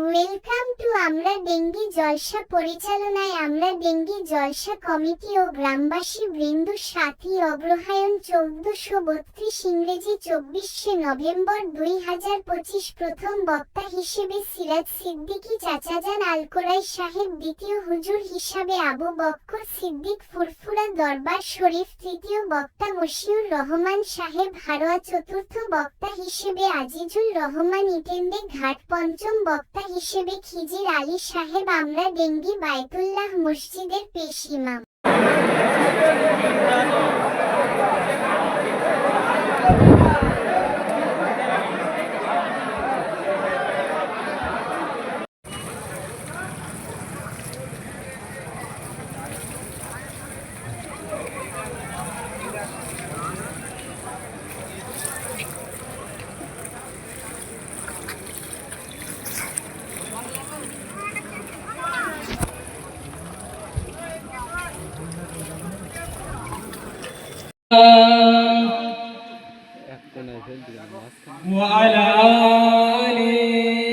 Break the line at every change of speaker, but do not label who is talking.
Welcome to আমরা dengue জলসা পরিচালনায় আমরা ডেঙ্গি জলসা কমিটি ও গ্রামবাসী বৃন্দ সাথী অগ্রহায়ণ 1432 ইংরেজি 24শে নভেম্বর 2025 প্রথম বক্তা হিসেবে সিরাজ সিদ্দিকী চাচাজান আলকোরাই সাহেব, দ্বিতীয় হুজুর হিসাবে আবু বক্কর সিদ্দিক ফুরফুরা দরবার শরীফ, তৃতীয় বক্তা মশিউর রহমান সাহেব হারোয়া, চতুর্থ বক্তা হিসেবে আজিজুল রহমান ইটেন্ডে ঘাট, পঞ্চম বক্তা হিসেবে খিজির আলী সাহেব আমরা ডেঙ্গি বায়তুল্লাহ মসজিদের পেশ ইমাম।
وعلى آله